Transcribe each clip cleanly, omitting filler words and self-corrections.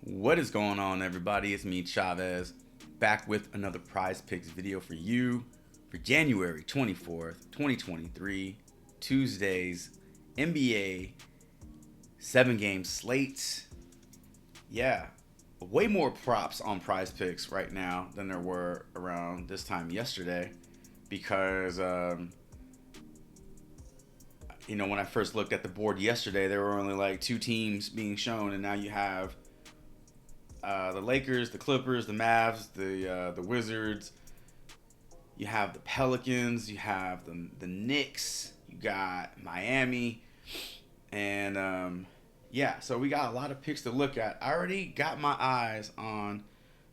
What is going on, everybody? It's me, Chavez, back with another Prize Picks video for you for January 24th, 2023, Tuesday's NBA 7-game slate. Yeah, way more props on Prize Picks right now than there were around this time yesterday because, when I first looked at the board yesterday, there were only like two teams being shown, and now you have the Lakers, the Clippers, the Mavs, the Wizards. You have the Pelicans. You have the Knicks. You got Miami, and yeah. So we got a lot of picks to look at. I already got my eyes on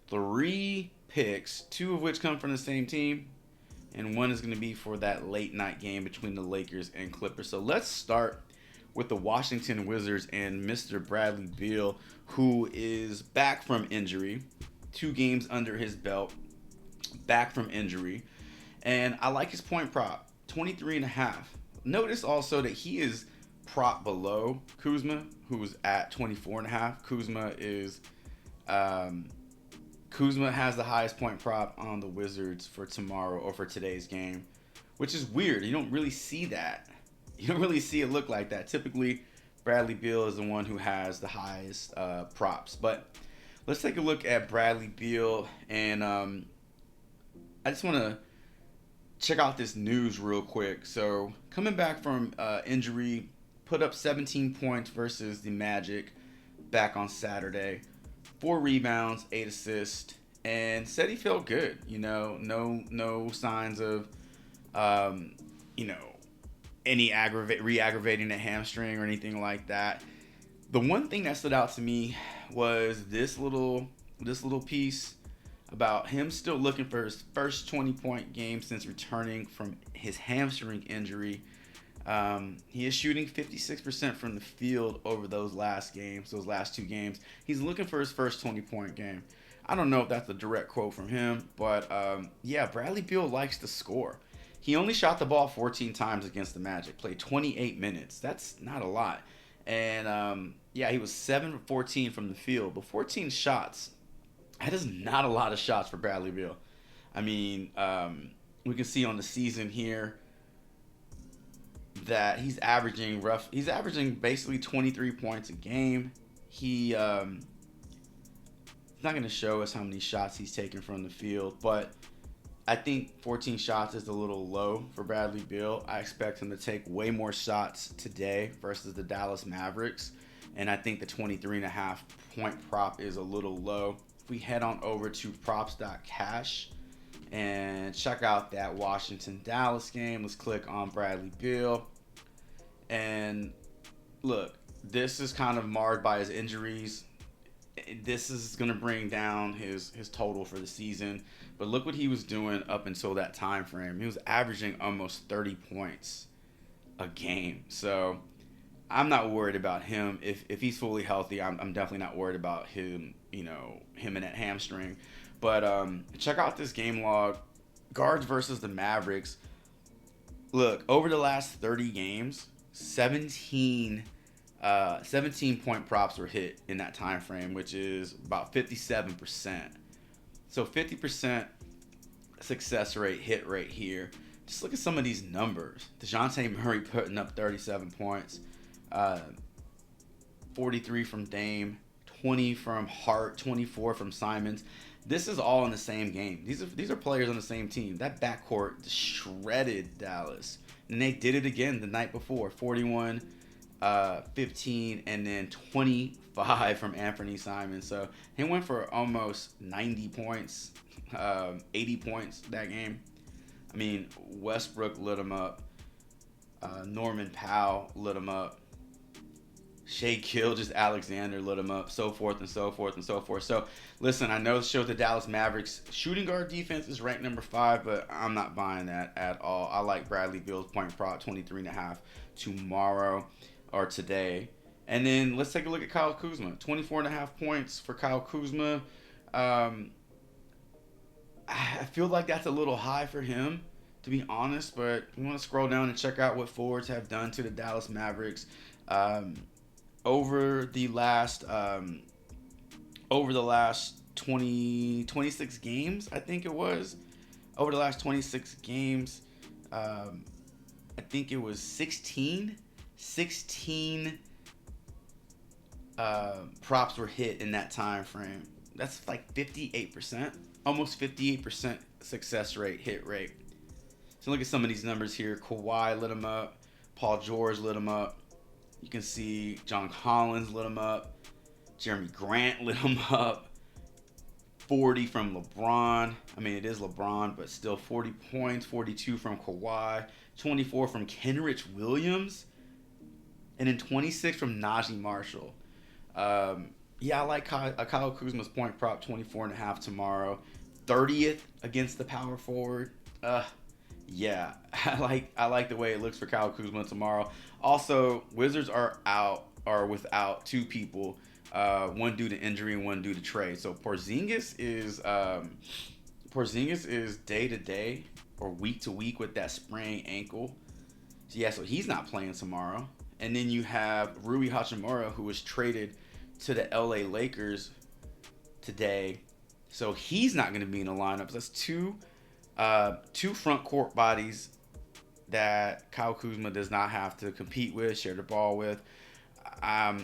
three picks, two of which come from the same team, and one is going to be for that late night game between the Lakers and Clippers. So let's start with the Washington Wizards and Mr. Bradley Beal, who is back from injury, 2 games under his belt, back from injury. And I like his point prop, 23.5. Notice also that he is prop below Kuzma, who's at 24.5. Kuzma has the highest point prop on the Wizards for tomorrow or for today's game, which is weird. You don't really see that. You don't really see it look like that. Typically, Bradley Beal is the one who has the highest props. But let's take a look at Bradley Beal, and I just want to check out this news real quick. So, coming back from injury, put up 17 points versus the Magic back on Saturday. 4 rebounds, 8 assists, and said he felt good. No signs of, any re-aggravating a hamstring or anything like that. The one thing that stood out to me was this little piece about him still looking for his first 20-point game since returning from his hamstring injury. He is shooting 56% from the field over those last 2 games. He's looking for his first 20-point game. I don't know if that's a direct quote from him, but yeah, Bradley Beal likes to score. He only shot the ball 14 times against the Magic, played 28 minutes. That's not a lot. And yeah, he was 7 for 14 from the field, but 14 shots. That is not a lot of shots for Bradley Beal. I mean, we can see on the season here that he's averaging basically 23 points a game. He's not going to show us how many shots he's taken from the field, but I think 14 shots is a little low for Bradley Beal. I expect him to take way more shots today versus the Dallas Mavericks, and I think the 23.5 point prop is a little low. If we head on over to props.cash and check out that Washington-Dallas game, let's click on Bradley Beal. And look, this is kind of marred by his injuries. This is going to bring down his total for the season. But look what he was doing up until that time frame. He was averaging almost 30 points a game. So I'm not worried about him. If he's fully healthy, I'm definitely not worried about him, him and that hamstring. But check out this game log. Guards versus the Mavericks. Look, over the last 30 games, 17 point props were hit in that time frame, which is about 57%. So 50% success rate, hit rate here. Just look at some of these numbers. DeJounte Murray putting up 37 points, 43 from Dame, 20 from Hart, 24 from Simons. This is all in the same game. These are players on the same team. That backcourt shredded Dallas. And they did it again the night before. 41, 15, and then 25 from Anthony Simons. So he went for almost 90 points, 80 points that game. I mean, Westbrook lit him up. Norman Powell lit him up. Shea Gilgeous-Alexander lit him up, so forth and so forth and so forth. So, listen, I know it shows the Dallas Mavericks shooting guard defense is ranked number 5, but I'm not buying that at all. I like Bradley Beal's point prop 23.5 tomorrow or today. And then let's take a look at Kyle Kuzma. 24.5 points for Kyle Kuzma. I feel like that's a little high for him, to be honest, but you want to scroll down and check out what forwards have done to the Dallas Mavericks. Over the last over the last 26 games, I think it was. Over the last 26 games, I think it was 16 props were hit in that time frame. That's like 58%, almost 58% success rate, hit rate. So look at some of these numbers here. Kawhi lit him up. Paul George lit him up. You can see John Collins lit him up. Jeremy Grant lit him up. 40 from LeBron. I mean, it is LeBron, but still 40 points. 42 from Kawhi. 24 from Kenrich Williams. And then 26 from Najee Marshall. Yeah, I like Kyle Kuzma's point prop, 24.5 tomorrow. 30th against the power forward. Yeah, I like the way it looks for Kyle Kuzma tomorrow. Also, Wizards are without two people, one due to injury and one due to trade. So Porzingis is day to day or week to week with that sprained ankle. So yeah, so he's not playing tomorrow. And then you have Rui Hachimura, who was traded to the LA Lakers today, so he's not going to be in the lineup. So that's two front court bodies that Kyle Kuzma does not have to compete with, share the ball with. I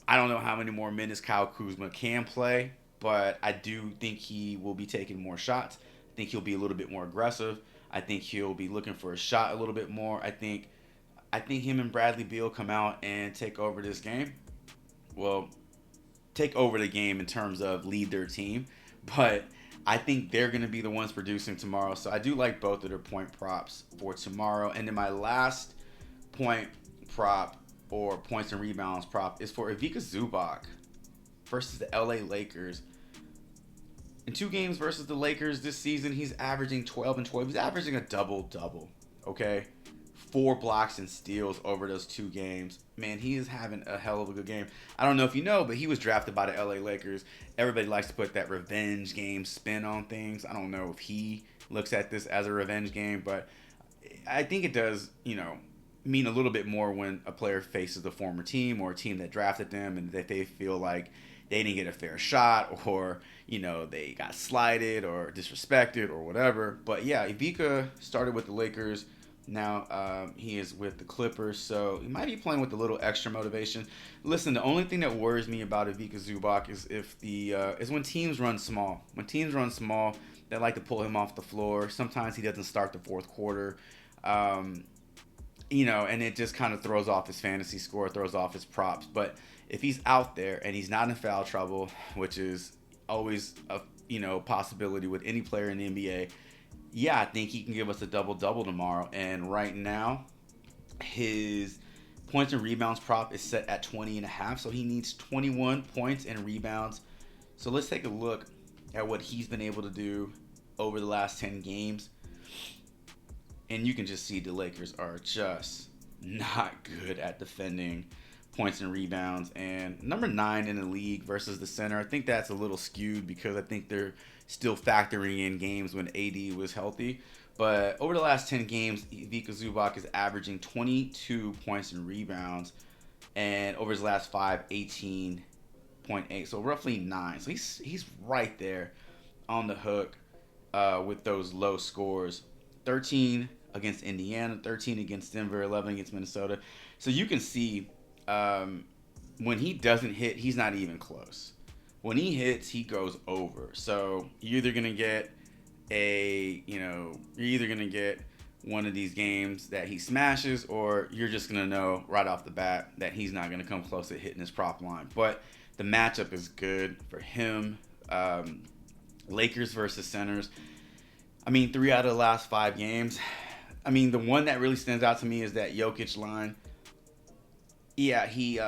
don't know how many more minutes Kyle Kuzma can play, but I do think he will be taking more shots. I think he'll be a little bit more aggressive. I think he'll be looking for a shot a little bit more. I think him and Bradley Beal come out and take over this game. Well, take over the game in terms of lead their team, but I think they're going to be the ones producing tomorrow. So I do like both of their point props for tomorrow. And then my last point prop or points and rebounds prop is for Ivica Zubac versus the LA Lakers. In 2 games versus the Lakers this season, he's averaging 12 and 12. He's averaging a double-double, okay? 4 blocks and steals over those 2 games. Man, he is having a hell of a good game. I don't know if you know, but he was drafted by the LA Lakers. Everybody likes to put that revenge game spin on things. I don't know if he looks at this as a revenge game, but I think it does, mean a little bit more when a player faces a former team or a team that drafted them and that they feel like they didn't get a fair shot or, they got slighted or disrespected or whatever. But yeah, Ivica started with the Lakers. Now he is with the Clippers, so he might be playing with a little extra motivation. Listen, the only thing that worries me about Ivica Zubac is when teams run small. When teams run small, they like to pull him off the floor. Sometimes he doesn't start the fourth quarter, and it just kind of throws off his fantasy score, throws off his props. But if he's out there and he's not in foul trouble, which is always a possibility with any player in the NBA. Yeah, I think he can give us a double-double tomorrow. And right now, his points and rebounds prop is set at 20.5. So he needs 21 points and rebounds. So let's take a look at what he's been able to do over the last 10 games. And you can just see the Lakers are just not good at defending points and rebounds. And number 9 in the league versus the center. I think that's a little skewed because I think they're still factoring in games when AD was healthy. But over the last 10 games, Ivica Zubac is averaging 22 points and rebounds. And over his last 5, 18.8. So roughly 9. So he's right there on the hook with those low scores. 13 against Indiana, 13 against Denver, 11 against Minnesota. So you can see when he doesn't hit, he's not even close. When he hits, he goes over. So you're either gonna get one of these games that he smashes, or you're just gonna know right off the bat that he's not gonna come close to hitting his prop line. But the matchup is good for him. Lakers versus centers. 3 out of the last 5 games. The one that really stands out to me is that Jokic line. Yeah, he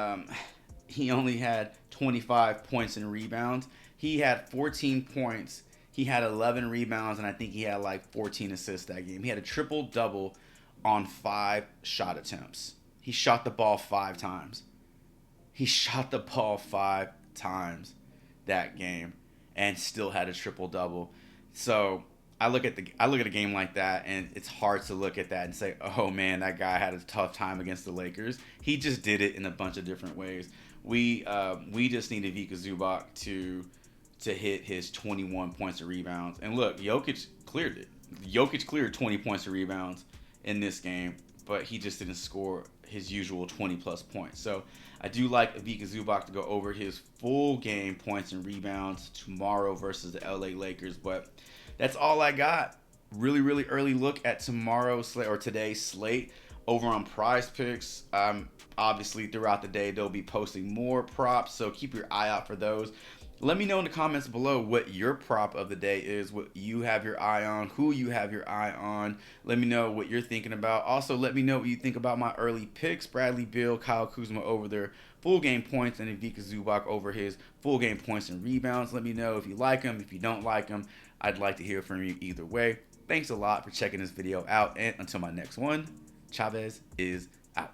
only had 25 points and rebounds. He had 14 points. He had 11 rebounds, and I think he had 14 assists that game. He had a triple-double on 5 shot attempts. He shot the ball 5 times. He shot the ball 5 times that game and still had a triple-double. So I look at a game like that, and it's hard to look at that and say, oh, man, that guy had a tough time against the Lakers. He just did it in a bunch of different ways. We just need Ivica Zubac to to hit his 21 points and rebounds. And look, Jokic cleared it. Jokic cleared 20 points and rebounds in this game, but he just didn't score his usual 20-plus points. So I do like Ivica Zubac to go over his full game points and rebounds tomorrow versus the LA Lakers. But that's all I got. Really, really early look at tomorrow's slate or today's slate over on Prizepicks. Obviously, throughout the day, they'll be posting more props, so keep your eye out for those. Let me know in the comments below what your prop of the day is, what you have your eye on, who you have your eye on. Let me know what you're thinking about. Also, let me know what you think about my early picks. Bradley Beal, Kyle Kuzma over their full game points, and Ivica Zubac over his full game points and rebounds. Let me know if you like them, if you don't like them. I'd like to hear from you either way. Thanks a lot for checking this video out, and until my next one, Chavez is out.